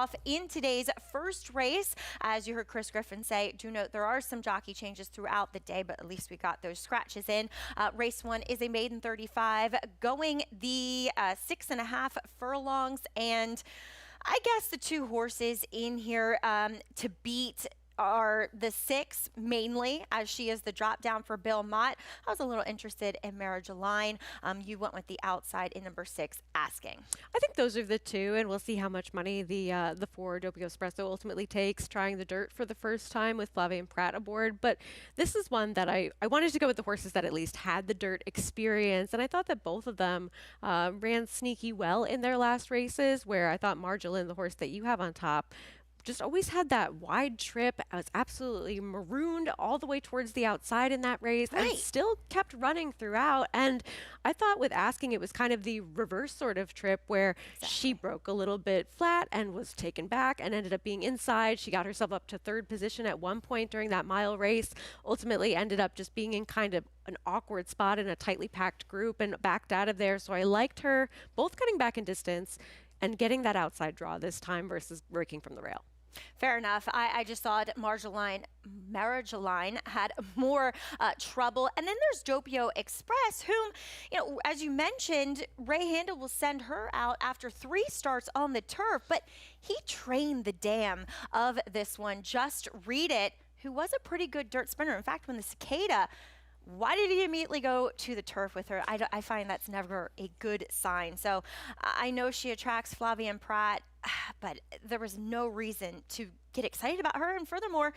off in today's first race. As you heard Chris Griffin say, do note there are some jockey changes throughout the day, but at least we got those scratches in. Race 1 is a maiden 35 going the 6.5 furlongs, and I guess the two horses in here to beat are the 6 mainly, as she is the drop down for Bill Mott. I was a little interested in Marriage Line. You went with the outside in number 6, Asking. I think those are the two, and we'll see how much money the 4 Doppio Espresso ultimately takes, trying the dirt for the first time with Flavia and Pratt aboard. But this is one that I wanted to go with the horses that at least had the dirt experience, and I thought that both of them ran sneaky well in their last races, where I thought Marjolaine, the horse that you have on top, just always had that wide trip. I was absolutely marooned all the way towards the outside in that race, and still kept running throughout. And I thought with Asking, it was kind of the reverse sort of trip where she broke a little bit flat and was taken back and ended up being inside. She got herself up to 3rd position at one point during that mile race, ultimately ended up just being in kind of an awkward spot in a tightly packed group and backed out of there. So I liked her both cutting back in distance and getting that outside draw this time versus breaking from the rail. Fair enough. I just thought Marriage Line had more trouble. And then there's Doppio Express, whom, you know, as you mentioned, Ray Handel will send her out after 3 starts on the turf, but he trained the dam of this one, Just Read It, who was a pretty good dirt sprinter. In fact, when the Cicada, why did he immediately go to the turf with her? I find that's never a good sign. So I know she attracts Flavia and Pratt, but there was no reason to get excited about her. And furthermore,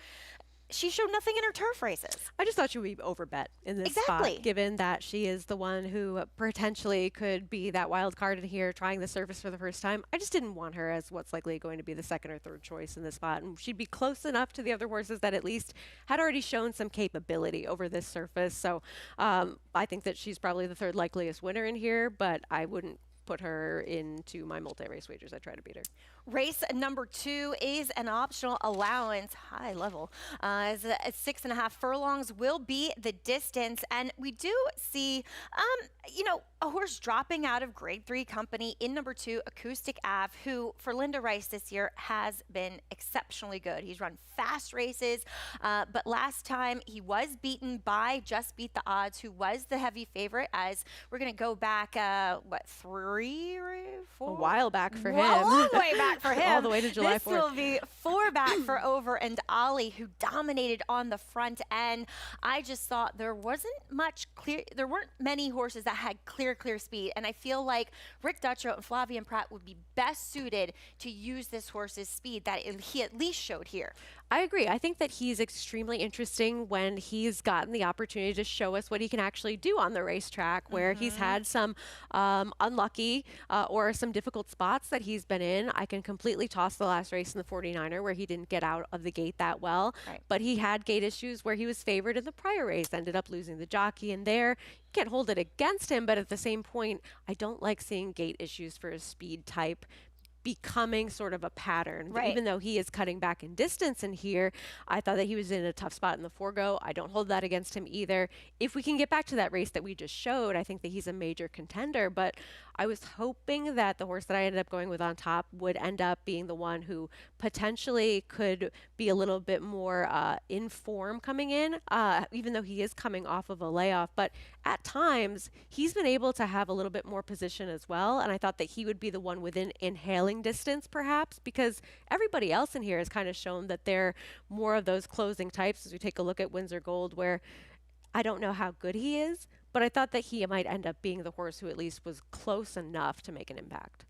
she showed nothing in her turf races. I just thought she would be overbet in this spot, given that she is the one who potentially could be that wild card in here trying the surface for the first time. I just didn't want her as what's likely going to be the 2nd or 3rd choice in this spot. And she'd be close enough to the other horses that at least had already shown some capability over this surface. So I think that she's probably the 3rd likeliest winner in here, but I wouldn't put her into my multi-race wagers. I try to beat her. Race number 2 is an optional allowance, high level, as 6.5 furlongs will be the distance. And we do see, you know, a horse dropping out of grade 3 company in number 2, Acoustic Ave, who for Linda Rice this year has been exceptionally good. He's run fast races, but last time he was beaten by Just Beat the Odds, who was the heavy favorite, as we're going to go back, what, 3 or 4? A while back for him. A long way back for him. All the way to July 4th. This will be 4 back for Over and Ollie, who dominated on the front end. I just thought there weren't many horses that had clear speed, and I feel like Rick Dutrow and Flavia and Pratt would be best suited to use this horse's speed that he at least showed here. I agree. I think that he's extremely interesting when he's gotten the opportunity to show us what he can actually do on the racetrack, where he's had some unlucky or some difficult spots that he's been in. I can completely toss the last race in the 49er where he didn't get out of the gate that well, but he had gate issues where he was favored in the prior race, ended up losing the jockey, and there you can't hold it against him, but at the same point, I don't like seeing gate issues for a speed type becoming sort of a pattern. Even though he is cutting back in distance in here, I thought that he was in a tough spot in the forego. I don't hold that against him either. If we can get back to that race that we just showed, I think that he's a major contender, but I was hoping that the horse that I ended up going with on top would end up being the one who potentially could be a little bit more in form coming in, even though he is coming off of a layoff. But at times, he's been able to have a little bit more position as well, and I thought that he would be the one within inhaling distance, perhaps, because everybody else in here has kind of shown that they're more of those closing types. As we take a look at Windsor Gold, where I don't know how good he is, but I thought that he might end up being the horse who at least was close enough to make an impact.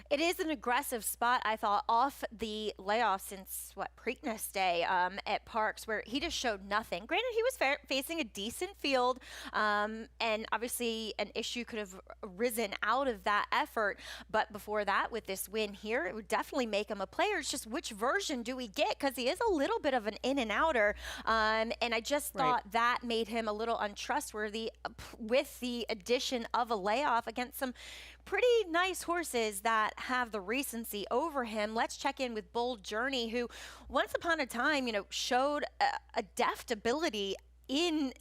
It is an aggressive spot, I thought, off the layoff since, Preakness Day at Parks, where he just showed nothing. Granted, he was facing a decent field, and obviously an issue could have risen out of that effort. But before that, with this win here, it would definitely make him a player. It's just which version do we get? Because he is a little bit of an in and outer, and I just thought that made him a little untrustworthy with the addition of a layoff against some pretty nice horses that have the recency over him. Let's check in with Bold Journey, who once upon a time, showed a deft ability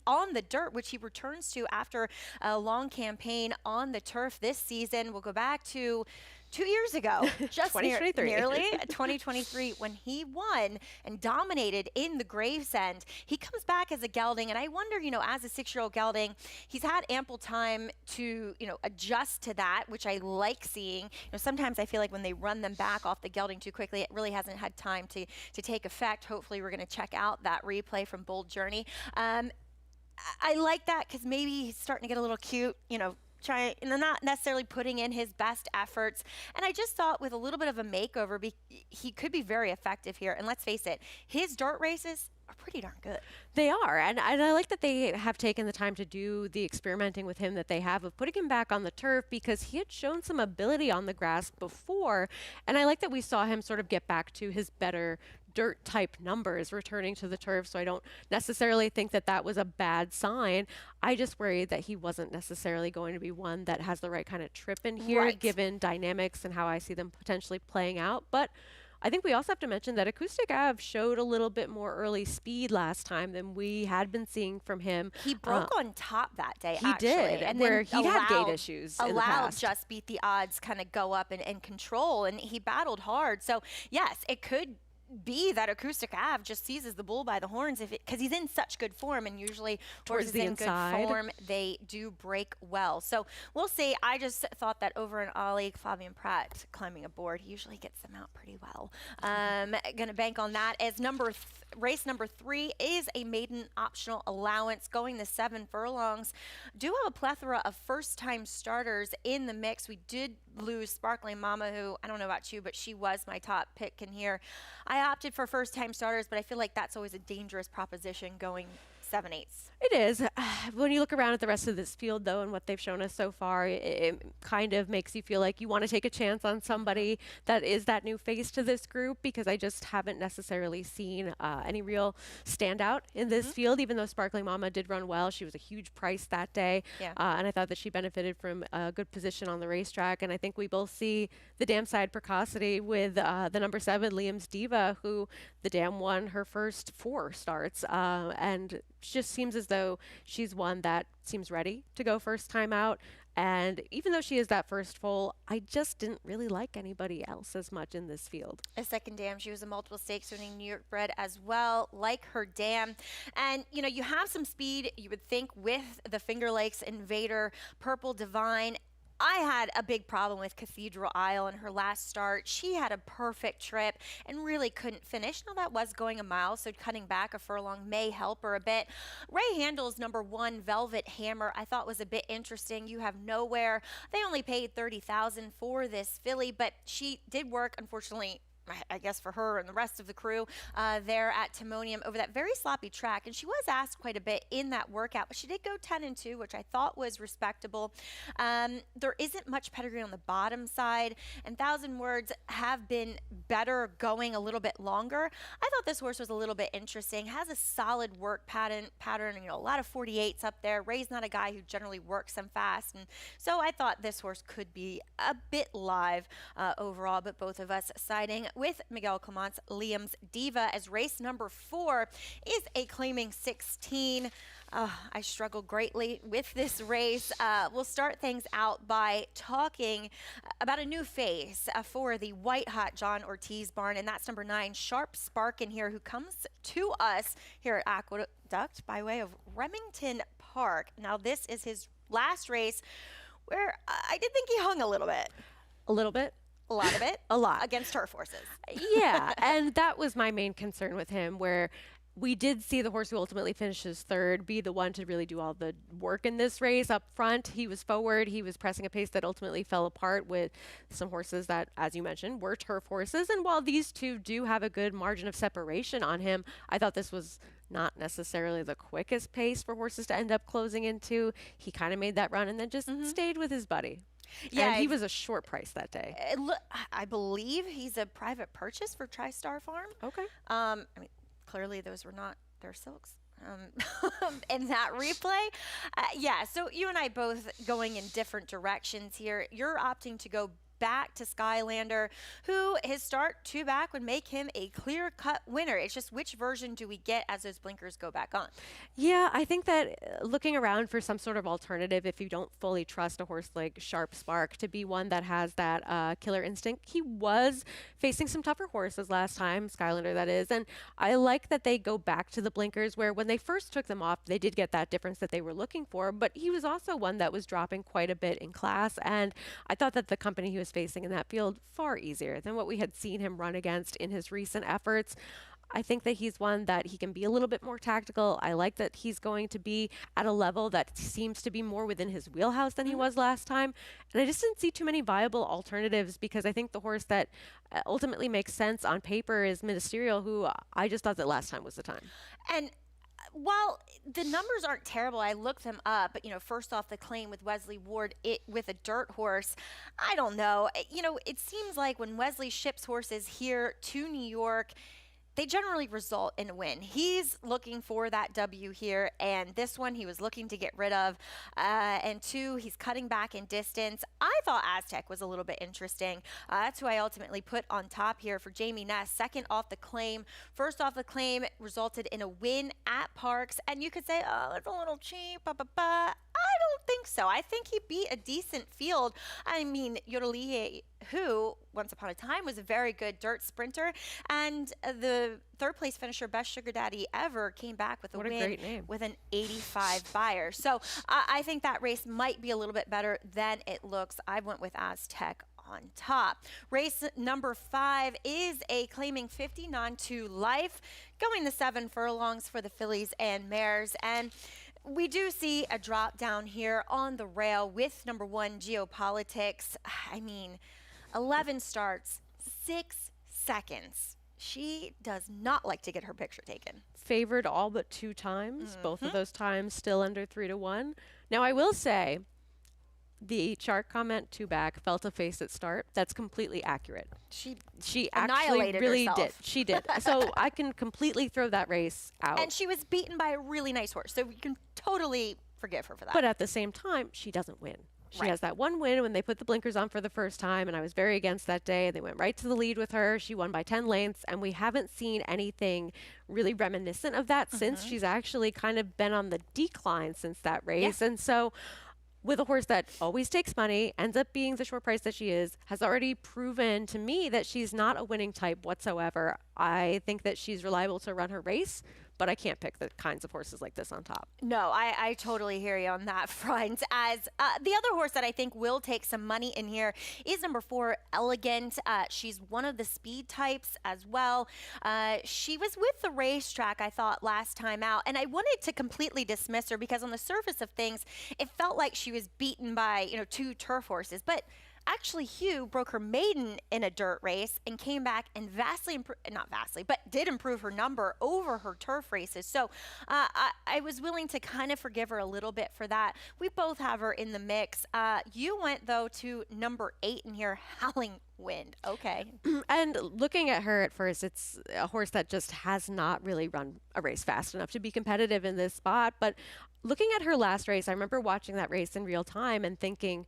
on the dirt, which he returns to after a long campaign on the turf this season. We'll go back to 2 years ago, just 2023. nearly 2023, when he won and dominated in the Gravesend. He comes back as a gelding, and I wonder, as a 6-year-old gelding, he's had ample time to, adjust to that, which I like seeing. Sometimes I feel like when they run them back off the gelding too quickly, it really hasn't had time to take effect. Hopefully, we're going to check out that replay from Bold Journey. I like that because maybe he's starting to get a little cute, trying, not necessarily putting in his best efforts. And I just thought with a little bit of a makeover, he could be very effective here. And let's face it, his dirt races are pretty darn good. They are, and I like that they have taken the time to do the experimenting with him that they have of putting him back on the turf, because he had shown some ability on the grass before, and I like that we saw him sort of get back to his better dirt type numbers returning to the turf. So I don't necessarily think that that was a bad sign. I just worried that he wasn't necessarily going to be one that has the right kind of trip in here, Right. given dynamics and how I see them potentially playing out. But I think we also have to mention that Acoustic Ave showed a little bit more early speed last time than we had been seeing from him. He broke on top that day, He actually. did, And where then he had gate issues in the allowed past. Just Beat the Odds kind of go up and control, and he battled hard. So, yes, it could be that Acoustic Ave just seizes the bull by the horns because he's in such good form, and usually Towards horses the in inside. good form, they do break well. So we'll see. I just thought that over in Ollie, Fabian Pratt climbing aboard, he usually gets them out pretty well. Gonna bank on that as race number 3 is a maiden optional allowance going the 7 furlongs. Do have a plethora of first-time starters in the mix. We did lose Sparkling Mama, who I don't know about you, but she was my top pick in here. I opted for first-time starters, but I feel like that's always a dangerous proposition going 7/8. It is. When you look around at the rest of this field, though, and what they've shown us so far, it kind of makes you feel like you want to take a chance on somebody that is that new face to this group, because I just haven't necessarily seen any real standout in this field, even though Sparkling Mama did run well. She was a huge price that day, Yeah. and I thought that she benefited from a good position on the racetrack, and I think we both see the dam side precocity with the number 7, Liam's Diva, who the dam won her first 4 starts, and just seems as though she's one that seems ready to go first time out. And even though she is that first foal, I just didn't really like anybody else as much in this field. A second dam. She was a multiple stakes winning New York bred as well, like her dam. And, you have some speed, you would think, with the Finger Lakes Invader, Purple Divine. I had a big problem with Cathedral Isle in her last start. She had a perfect trip and really couldn't finish. Now, that was going a mile, so cutting back a furlong may help her a bit. Ray Handel's number 1, Velvet Hammer, I thought was a bit interesting. You have Nowhere. They only paid $30,000 for this filly, but she did work, unfortunately, I guess for her and the rest of the crew there at Timonium over that very sloppy track. And she was asked quite a bit in that workout, but she did go 10-2, which I thought was respectable. There isn't much pedigree on the bottom side, and 1,000 Words have been better going a little bit longer. I thought this horse was a little bit interesting, has a solid work pattern, a lot of 48s up there. Ray's not a guy who generally works them fast, and so I thought this horse could be a bit live overall, but both of us siding with Miguel Clement's Liam's Diva as race number 4 is a claiming 16. I struggle greatly with this race. We'll start things out by talking about a new face for the White Hot John Ortiz barn, and that's number 9, Sharp Spark in here, who comes to us here at Aqueduct by way of Remington Park. Now, this is his last race where I did think he hung a little bit. A little bit? A lot of it. A lot. Against turf horses. Yeah, and that was my main concern with him, where we did see the horse who ultimately finishes 3rd be the one to really do all the work in this race up front. He was forward. He was pressing a pace that ultimately fell apart with some horses that, as you mentioned, were turf horses. And while these two do have a good margin of separation on him, I thought this was not necessarily the quickest pace for horses to end up closing into. He kind of made that run and then just stayed with his buddy. Yeah, and he was a short price that day. I believe he's a private purchase for TriStar Farm. Okay. I mean, clearly those were not their silks. In that replay. Yeah, so you and I both going in different directions here. You're opting to go back to Skylander, who his start 2 back would make him a clear-cut winner. It's just which version do we get as those blinkers go back on? Yeah, I think that looking around for some sort of alternative, if you don't fully trust a horse like Sharp Spark to be one that has that killer instinct, he was facing some tougher horses last time, Skylander that is, and I like that they go back to the blinkers where when they first took them off, they did get that difference that they were looking for, but he was also one that was dropping quite a bit in class, and I thought that the company he was facing in that field far easier than what we had seen him run against in his recent efforts. I think that he's one that he can be a little bit more tactical. I like that he's going to be at a level that seems to be more within his wheelhouse than he was last time. And I just didn't see too many viable alternatives because I think the horse that ultimately makes sense on paper is Ministerial, who I just thought that last time was the time. And while the numbers aren't terrible, I looked them up. But, first off, the claim with Wesley Ward with a dirt horse, I don't know. It seems like when Wesley ships horses here to New York, they generally result in a win. He's looking for that W here, and this one he was looking to get rid of. And 2, he's cutting back in distance. I thought Aztec was a little bit interesting. That's who I ultimately put on top here for Jamie Ness. Second off the claim. First off the claim resulted in a win at Parks, and you could say, oh, it's a little cheap, I don't think so. I think he beat a decent field. I mean, Yodelie, who once upon a time was a very good dirt sprinter, and the third place finisher, best sugar daddy ever, came back with a win with an 85 buyer. So I think that race might be a little bit better than it looks. I went with Aztec on top. Race number 5 is a claiming 59 to life, going the 7 furlongs for the fillies and mares, and we do see a drop down here on the rail with number 1, Geopolitics. I mean, 11 starts, 6 seconds. She does not like to get her picture taken. Favored all but 2 times, both of those times still under 3-1. Now, I will say, the chart comment 2-back felt a face at start. That's completely accurate. She actually really herself. did. She did. So I can completely throw that race out. And she was beaten by a really nice horse, so we can totally forgive her for that. But at the same time, she doesn't win. She has that one win when they put the blinkers on for the first time, and I was very against that day. They went right to the lead with her. She won by 10 lengths, and we haven't seen anything really reminiscent of that since. She's actually kind of been on the decline since that race. And so with a horse that always takes money, ends up being the short price that she is, has already proven to me that she's not a winning type whatsoever. I think that she's reliable to run her race, but I can't pick the kinds of horses like this on top. No, I totally hear you on that front. As the other horse that I think will take some money in here is number 4, Elegant. She's one of the speed types as well. She was with the racetrack, I thought, last time out, and I wanted to completely dismiss her because on the surface of things, it felt like she was beaten by 2 turf horses, but actually, Hugh broke her maiden in a dirt race and came back and did improve her number over her turf races. So I was willing to kind of forgive her a little bit for that. We both have her in the mix. You went, though, to number 8 in here, Howling Wind. Okay. And looking at her at first, it's a horse that just has not really run a race fast enough to be competitive in this spot. But looking at her last race, I remember watching that race in real time and thinking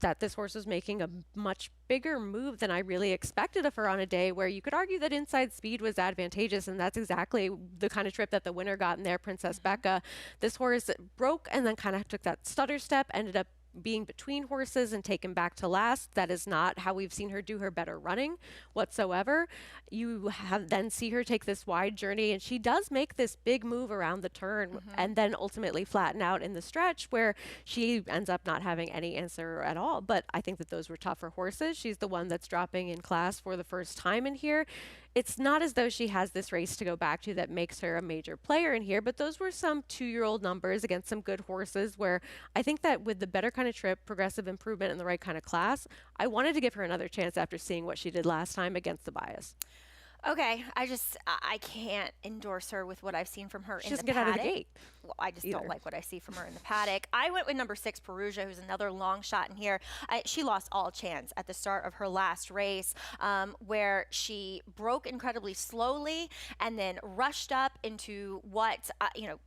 that this horse was making a much bigger move than I really expected of her on a day where you could argue that inside speed was advantageous, and that's exactly the kind of trip that the winner got in there, Princess Becca. This horse broke and then kind of took that stutter step, ended up being between horses and taken back to last. That is not how we've seen her do her better running whatsoever. You have then see her take this wide journey, and she does make this big move around the turn and then ultimately flatten out in the stretch where she ends up not having any answer at all. But I think that those were tougher horses. She's the one that's dropping in class for the first time in here. It's not as though she has this race to go back to that makes her a major player in here, but those were some 2-year-old numbers against some good horses where I think that with the better kind of trip, progressive improvement, and the right kind of class, I wanted to give her another chance after seeing what she did last time against the bias. Okay, I can't endorse her with what I've seen from her She in the doesn't get out of the paddock. gate Well, I just don't either. like what I see from her in the paddock. I went with number 6, Perugia, who's another long shot in here. She lost all chance at the start of her last race, where she broke incredibly slowly and then rushed up into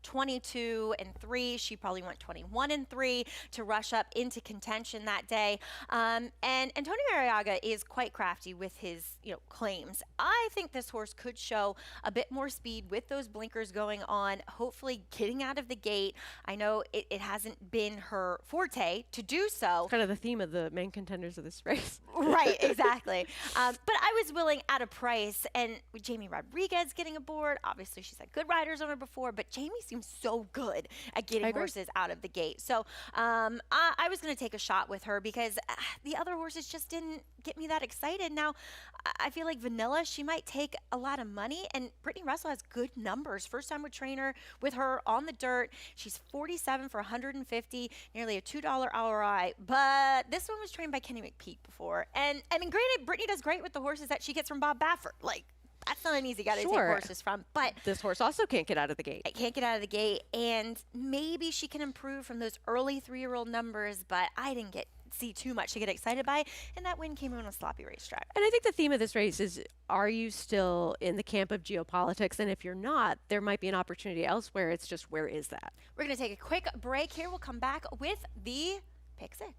22 and 3. She probably went 21 and 3 to rush up into contention that day. And Antonio Arriaga is quite crafty with his, claims. I think this horse could show a bit more speed with those blinkers going on, hopefully getting out of the gate. I know it hasn't been her forte to do so. Kind of the theme of the main contenders of this race. Right, exactly. But I was willing at a price, and with Jamie Rodriguez getting aboard, obviously she's had good riders on her before, but Jamie seems so good at getting horses out of the gate. So I was going to take a shot with her because the other horses just didn't get me that excited. Now, I feel like Vanilla, she might take a lot of money, and Brittany Russell has good numbers. First time with trainer with her on the dirt. She's 47 for 150, nearly a $2 ROI. But this one was trained by Kenny McPeak before. And I mean, granted, Brittany does great with the horses that she gets from Bob Baffert. Like, that's not an easy guy to take horses from. But this horse also can't get out of the gate. I can't get out of the gate. And maybe she can improve from those early 3-year-old numbers, but I didn't see too much to get excited by, and that win came on a sloppy racetrack. And I think the theme of this race is, are you still in the camp of geopolitics? And if you're not, there might be an opportunity elsewhere. It's just, where is that? We're going to take a quick break here. We'll come back with the Pick 6.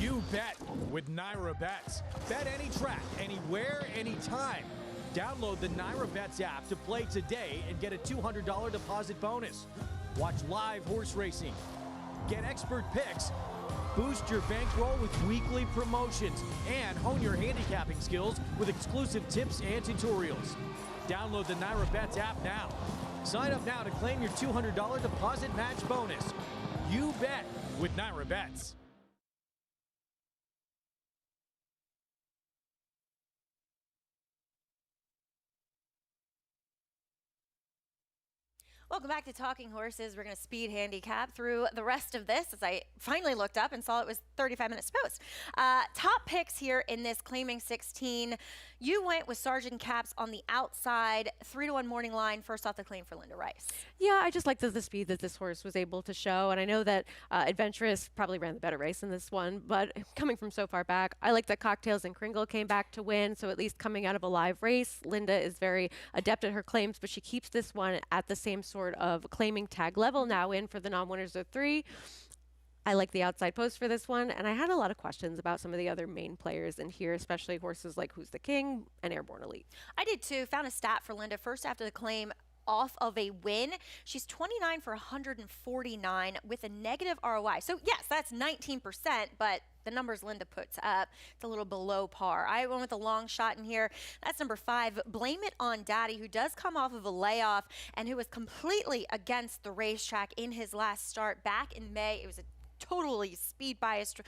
You bet with Naira Bets. Bet any track, anywhere, anytime. Download the Naira Bets app to play today and get a $200 deposit bonus. Watch live horse racing. Get expert picks. Boost your bankroll with weekly promotions and hone your handicapping skills with exclusive tips and tutorials. Download the Naira Bets app now. Sign up now to claim your $200 deposit match bonus. You bet with Naira Bets. Welcome back to Talking Horses. We're going to speed handicap through the rest of this as I finally looked up and saw it was 35 minutes post. Top picks here in this claiming 16. You went with Sergeant Caps on the outside, 3-1 morning line, first off the claim for Linda Rice. Yeah, I just like the speed that this horse was able to show. And I know that Adventurous probably ran the better race in this one, but coming from so far back, I like that Cocktails and Kringle came back to win. So at least coming out of a live race, Linda is very adept at her claims, but she keeps this one at the same sort of claiming tag level now in for the non-winners of 3. I like the outside post for this one, and I had a lot of questions about some of the other main players in here, especially horses like Who's the King and Airborne Elite. I did too. Found a stat for Linda first after the claim off of a win. She's 29 for 149 with a negative ROI. So yes, that's 19%, but the numbers Linda puts up, it's a little below par. I went with a long shot in here. That's number 5, Blame It on Daddy, who does come off of a layoff and who was completely against the racetrack in his last start back in May. It was a totally speed biased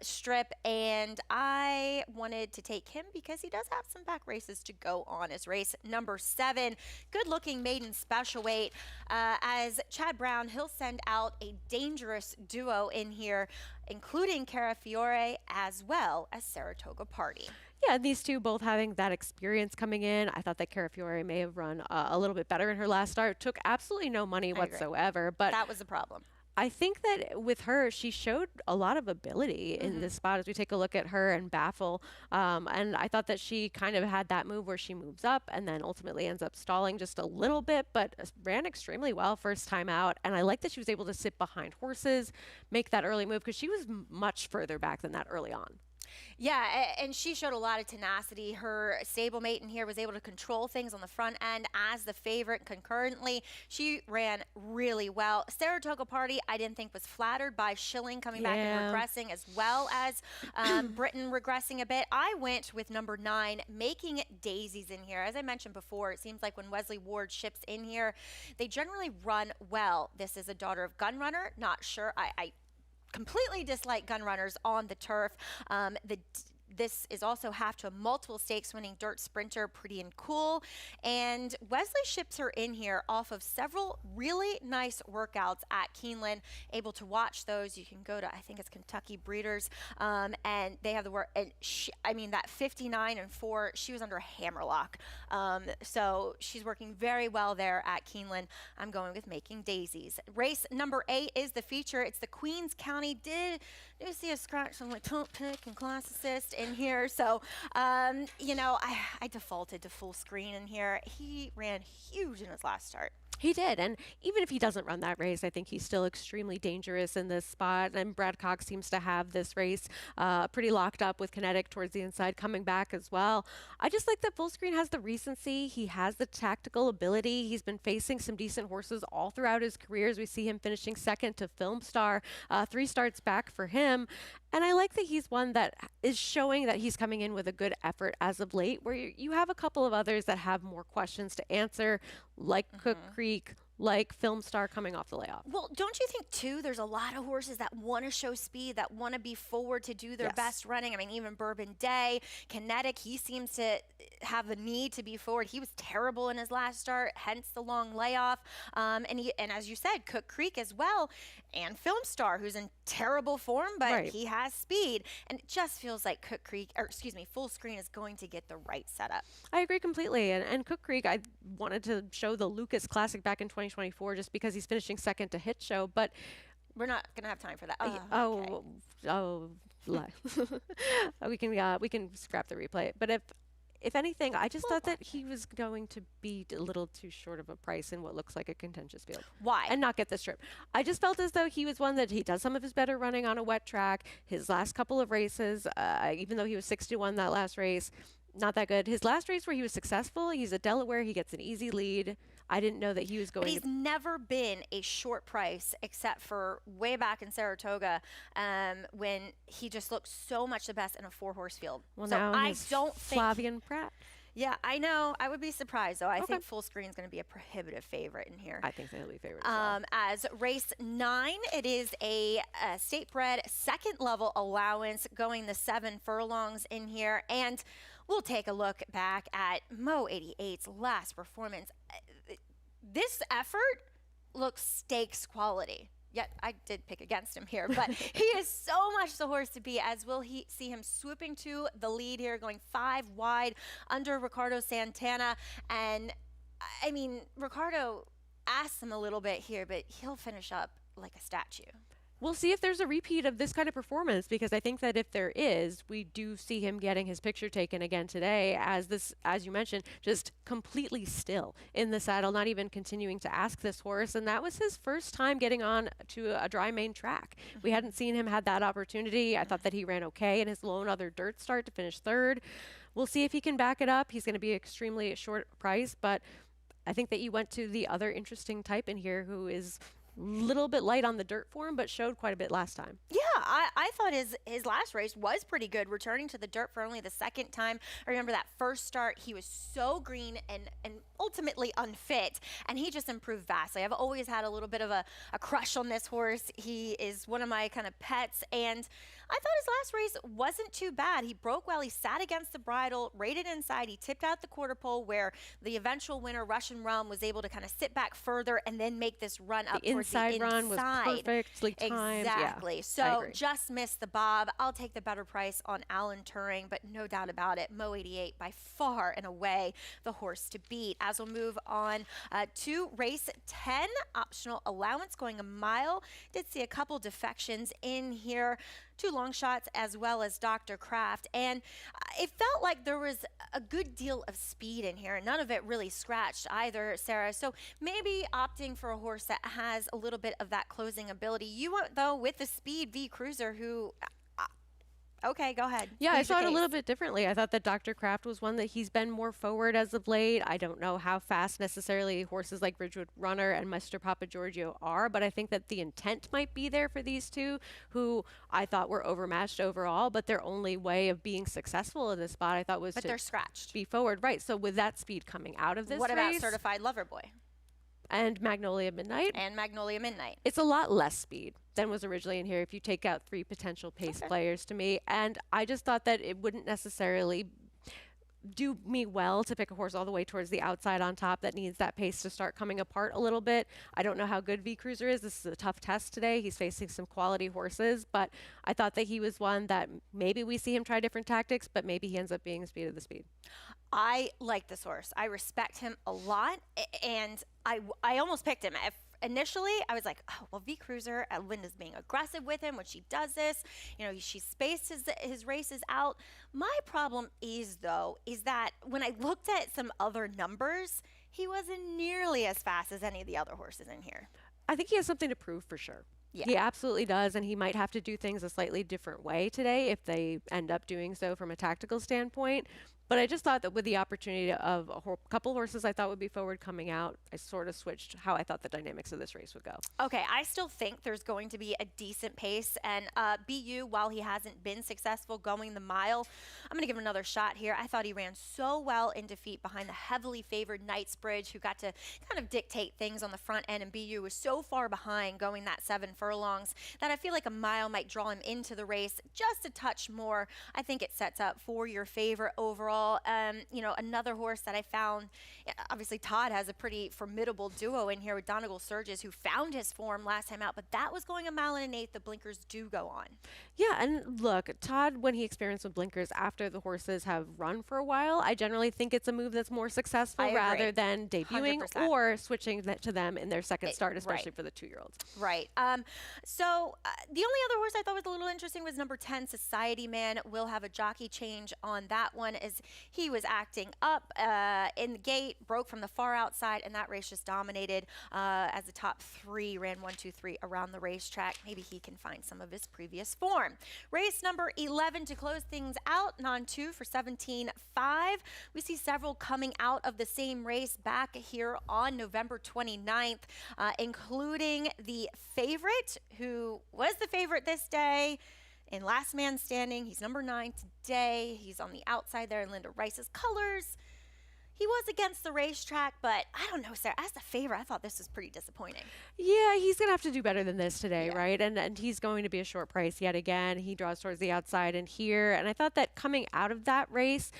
strip, and I wanted to take him because he does have some back races to go on as race number 7. Good looking maiden special weight. As Chad Brown, he'll send out a dangerous duo in here, including Cara Fiore as well as Saratoga Party. Yeah, these two both having that experience coming in. I thought that Cara Fiore may have run a little bit better in her last start. Took absolutely no money whatsoever, but that was the problem. I think that with her, she showed a lot of ability in this spot as we take a look at her and Baffle. And I thought that she kind of had that move where she moves up and then ultimately ends up stalling just a little bit, but ran extremely well first time out. And I like that she was able to sit behind horses, make that early move, because she was much further back than that early on. Yeah, and she showed a lot of tenacity. Her stablemate in here was able to control things on the front end as the favorite concurrently. She ran really well. Saratoga Party, I didn't think was flattered by Schilling coming back and regressing, as well as Britain regressing a bit. I went with number 9, Making Daisies in here. As I mentioned before, it seems like when Wesley Ward ships in here, they generally run well. This is a daughter of Gunrunner. Not sure. I completely dislike gun runners on the turf. The this is also half to a multiple stakes winning dirt sprinter, Pretty and Cool. And Wesley ships her in here off of several really nice workouts at Keeneland. Able to watch those. You can go to, I think it's Kentucky Breeders, and they have the work. And I mean, that 59-4, she was under a hammerlock. So she's working very well there at Keeneland. I'm going with Making Daisies. Race number 8 is the feature. It's the Queens County. Did you see a scratch on my top pick and class assist in here? So, you know, I defaulted to full screen in here. He ran huge in his last start. He did, and even if he doesn't run that race, I think he's still extremely dangerous in this spot. And Brad Cox seems to have this race pretty locked up with Kinetic towards the inside, coming back as well. I just like that Full Screen has the recency. He has the tactical ability. He's been facing some decent horses all throughout his career, as we see him finishing second to Film Star, 3 starts back for him. And I like that he's one that is showing that he's coming in with a good effort as of late, where you have a couple of others that have more questions to answer, like Cook Creek, like Film Star coming off the layoff. Well, don't you think, too, there's a lot of horses that want to show speed, that want to be forward to do their best running? I mean, even Bourbon Day, Kinetic, he seems to have the need to be forward. He was terrible in his last start, hence the long layoff. And as you said, Cook Creek as well, and Film Star, who's in terrible form, but he has speed. And it just feels like Full Screen is going to get the right setup. I agree completely. And Cook Creek, I wanted to show the Lucas Classic back in 2024 just because he's finishing second to Hit Show, but we're not going to have time for that. We can scrap the replay. But if anything, I just thought that he was going to be a little too short of a price in what looks like a contentious field. Why? And not get this trip. I just felt as though he was one that he does some of his better running on a wet track. His last couple of races, even though he was 6-1 that last race, not that good. His last race where he was successful, he's at Delaware, he gets an easy lead. I didn't know that he was going. But he's never been a short price except for way back in Saratoga, when he just looked so much the best in a 4-horse field. Well, so now I don't think Flavian Pratt. Yeah, I know. I would be surprised, though. I think Full Screen is going to be a prohibitive favorite in here. I think they'll be favorite as well. As race 9, it is a state bred second level allowance going the 7 furlongs in here. And we'll take a look back at Mo 88's last performance. This effort looks stakes quality. Yet I did pick against him here, but he is so much the horse to beat, as will he see him swooping to the lead here, going 5 wide under Ricardo Santana. And I mean, Ricardo asks him a little bit here, but he'll finish up like a statue. We'll see if there's a repeat of this kind of performance, because I think that if there is, we do see him getting his picture taken again today, as this, as you mentioned, just completely still in the saddle, not even continuing to ask this horse. And that was his first time getting on to a dry main track. We hadn't seen him have that opportunity. I thought that he ran okay in his lone other dirt start to finish 3rd. We'll see if he can back it up. He's going to be extremely short price, but I think that you went to the other interesting type in here, who is little bit light on the dirt form, but showed quite a bit last time. Yeah, I thought his last race was pretty good, returning to the dirt for only the 2nd time. I remember that first start, he was so green and ultimately unfit, and he just improved vastly. I've always had a little bit of a crush on this horse. He is one of my kind of pets, and I thought his last race wasn't too bad. He broke well. He sat against the bridle, rated inside. He tipped out the quarter pole, where the eventual winner, Russian Realm, was able to kind of sit back further and then make this run up towards the inside. Run was perfectly timed. Exactly. Yeah, so just missed the bob. I'll take the better price on Alan Turing, but no doubt about it, Mo 88 by far and away the horse to beat. As we'll move on to race 10, optional allowance going a mile. Did see a couple defections in here. 2 long shots as well as Dr. Kraft, and it felt like there was a good deal of speed in here, and none of it really scratched either, Sarah. So maybe opting for a horse that has a little bit of that closing ability. You went, though, with the Speed V Cruiser, who okay, go ahead. Yeah, I saw it a little bit differently. I thought that Dr. Kraft was one that he's been more forward as of late. I don't know how fast necessarily horses like Ridgewood Runner and Mr. Papa Giorgio are, but I think that the intent might be there for these two, who I thought were overmatched overall, but their only way of being successful in this spot, I thought, was they're scratched. Be forward. Right, so with that speed coming out of this What race, about Certified Lover Boy? And Magnolia Midnight. And Magnolia Midnight. It's a lot less speed than was originally in here if you take out 3 potential pace players to me. And I just thought that it wouldn't necessarily do me well to pick a horse all the way towards the outside on top that needs that pace to start coming apart a little bit. I don't know how good V Cruiser is. This is a tough test today. He's facing some quality horses, but I thought that he was one that maybe we see him try different tactics, but maybe he ends up being speed of the speed. I like this horse. I respect him a lot, and I almost picked him. Initially, I was like, oh, well, V Cruiser, Linda's being aggressive with him when she does this. You know, she spaced his races out. My problem is, though, is that when I looked at some other numbers, he wasn't nearly as fast as any of the other horses in here. I think he has something to prove for sure. Yeah. He absolutely does, and he might have to do things a slightly different way today if they end up doing so from a tactical standpoint. But I just thought that with the opportunity of a couple horses I thought would be forward coming out, I sort of switched how I thought the dynamics of this race would go. Okay, I still think there's going to be a decent pace, and BU, while he hasn't been successful going the mile, I'm going to give him another shot here. I thought he ran so well in defeat behind the heavily favored Knightsbridge, who got to kind of dictate things on the front end, and BU was so far behind going that 7 furlongs that I feel like a mile might draw him into the race just a touch more. I think it sets up for your favorite overall. You know, another horse that I found, obviously Todd has a pretty formidable duo in here with Donegal Surges, who found his form last time out, but that was going a mile and an eighth. The blinkers do go on. Yeah, and look, Todd, when he experienced with blinkers after the horses have run for a while, I generally think it's a move that's more successful rather than debuting 100%. or switching to them in their second start, especially for the 2-year-olds. Right. So the only other horse I thought was a little interesting was number 10, Society Man. We'll have a jockey change on that one, as he was acting up in the gate, broke from the far outside, and that race just dominated as the top 3 ran 1, 2, 3 around the racetrack. Maybe he can find some of his previous form. Race number 11 to close things out, non-2 for 17.5. We see several coming out of the same race back here on November 29th, including the favorite, who was the favorite this day. In Last Man Standing, he's number 9 today. He's on the outside there in Linda Rice's colors. He was against the racetrack, but I don't know, Sarah. As the favorite, I thought this was pretty disappointing. Yeah, he's going to have to do better than this today, right? And he's going to be a short price yet again. He draws towards the outside and here. And I thought that coming out of that race,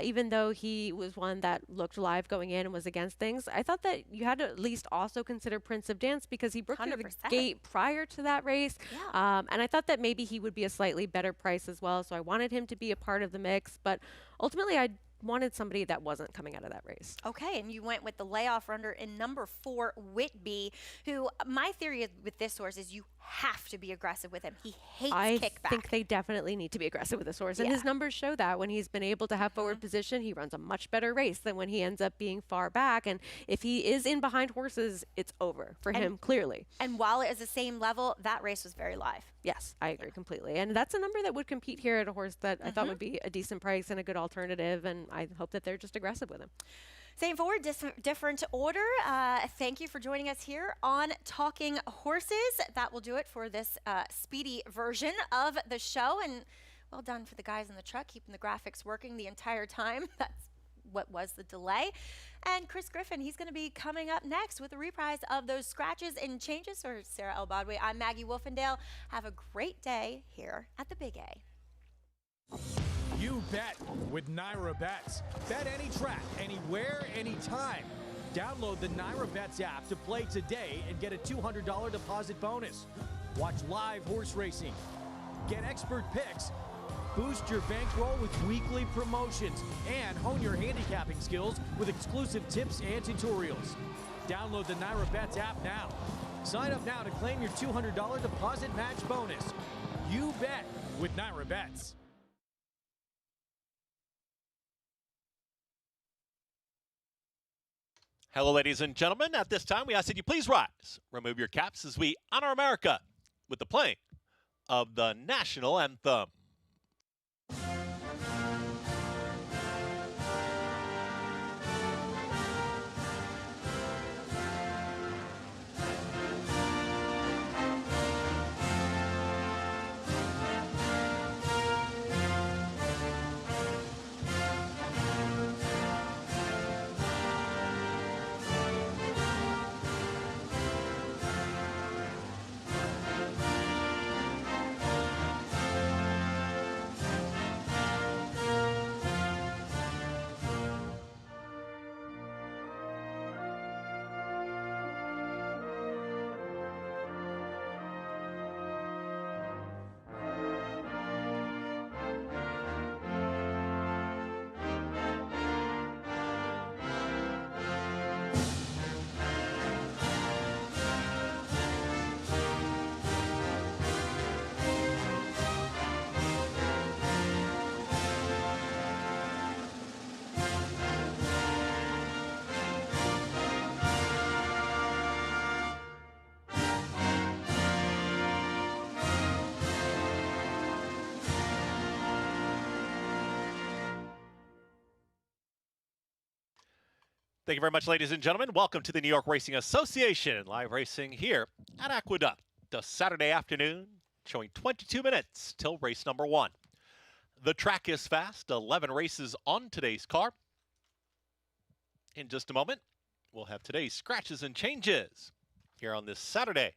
even though he was one that looked live going in and was against things, I thought that you had to at least also consider Prince of Dance, because he broke through the gate prior to that race. Yeah. And I thought that maybe he would be a slightly better price as well. So I wanted him to be a part of the mix. But ultimately, I wanted somebody that wasn't coming out of that race. Okay, and you went with the layoff runner in number 4, Whitby, who my theory with this horse is you have to be aggressive with him. He hates kickback. I think they definitely need to be aggressive with this horse, and his numbers show that. When he's been able to have forward position, he runs a much better race than when he ends up being far back. And if he is in behind horses, it's over for him, clearly. And while it is the same level, that race was very live. Yes, I agree completely. And that's a number that would compete here at a horse that I thought would be a decent price and a good alternative, and I hope that they're just aggressive with him. Same forward, different order. Thank you for joining us here on Talking Horses. That will do it for this speedy version of the show. And well done for the guys in the truck, keeping the graphics working the entire time. That's what was the delay. And Chris Griffin, he's going to be coming up next with a reprise of those scratches and changes. For Sarah El Badwi, I'm Maggie Wolfendale. Have a great day here at the Big A. You bet with Naira Bets. Bet any track, anywhere, anytime. Download the Naira Bets app to play today and get a $200 deposit bonus. Watch live horse racing. Get expert picks. Boost your bankroll with weekly promotions and hone your handicapping skills with exclusive tips and tutorials. Download the Naira Bets app now. Sign up now to claim your $200 deposit match bonus. You bet with Naira Bets. Hello, ladies and gentlemen. At this time, we ask that you please rise. Remove your caps as we honor America with the playing of the national anthem. Thank you very much, ladies and gentlemen. Welcome to the New York Racing Association. Live racing here at Aqueduct. A Saturday afternoon, showing 22 minutes till race number 1. The track is fast. 11 races on today's card. In just a moment, we'll have today's scratches and changes here on this Saturday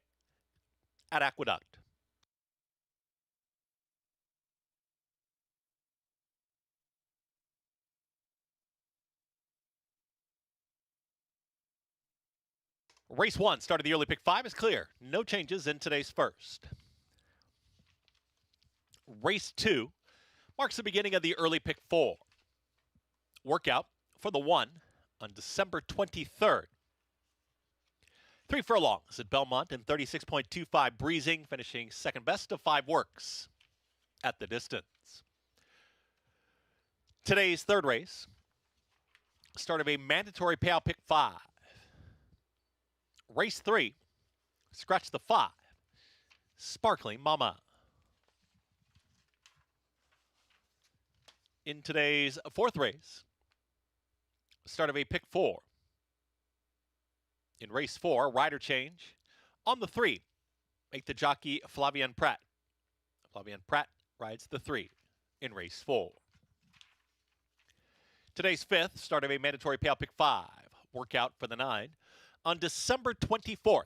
at Aqueduct. Race 1, start of the early pick 5 is clear. No changes in today's first. Race 2 marks the beginning of the early pick 4. Workout for the 1 on December 23rd. 3 furlongs at Belmont in 36.25 breezing, finishing second best of 5 works at the distance. Today's third race, start of a mandatory payout pick 5. Race 3, scratch the 5, Sparkling Mama. In today's fourth race, start of a pick 4. In race 4, rider change. On the 3, make the jockey Flavien Prat. Flavien Prat rides the 3 in race 4. Today's fifth, start of a mandatory payout pick 5. Workout for the 9. On December 24th,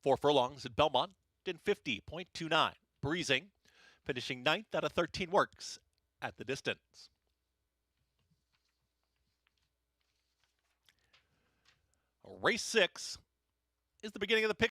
4 furlongs at Belmont in 50.29. Breezing, finishing 9th out of 13 works at the distance. Race 6 is the beginning of the pick